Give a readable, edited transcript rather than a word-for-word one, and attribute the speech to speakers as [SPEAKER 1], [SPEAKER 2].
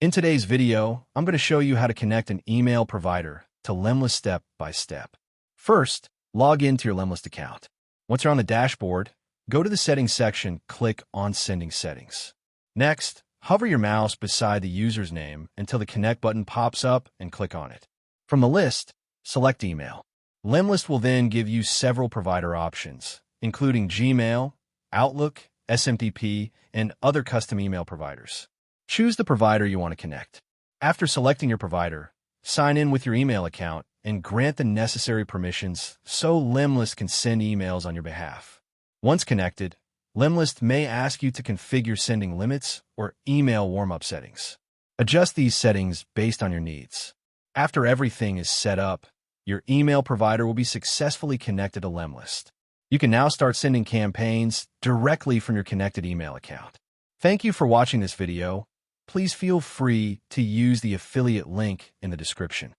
[SPEAKER 1] In today's video, I'm going to show you how to connect an email provider to Lemlist step by step. First, log into your Lemlist account. Once you're on the dashboard, go to the Settings section, click on Sending Settings. Next, hover your mouse beside the user's name until the Connect button pops up and click on it. From the list, select Email. Lemlist will then give you several provider options, including Gmail, Outlook, SMTP, and other custom email providers. Choose the provider you want to connect. After selecting your provider, sign in with your email account and grant the necessary permissions so Lemlist can send emails on your behalf. Once connected, Lemlist may ask you to configure sending limits or email warm-up settings. Adjust these settings based on your needs. After everything is set up, your email provider will be successfully connected to Lemlist. You can now start sending campaigns directly from your connected email account. Thank you for watching this video. Please feel free to use the affiliate link in the description.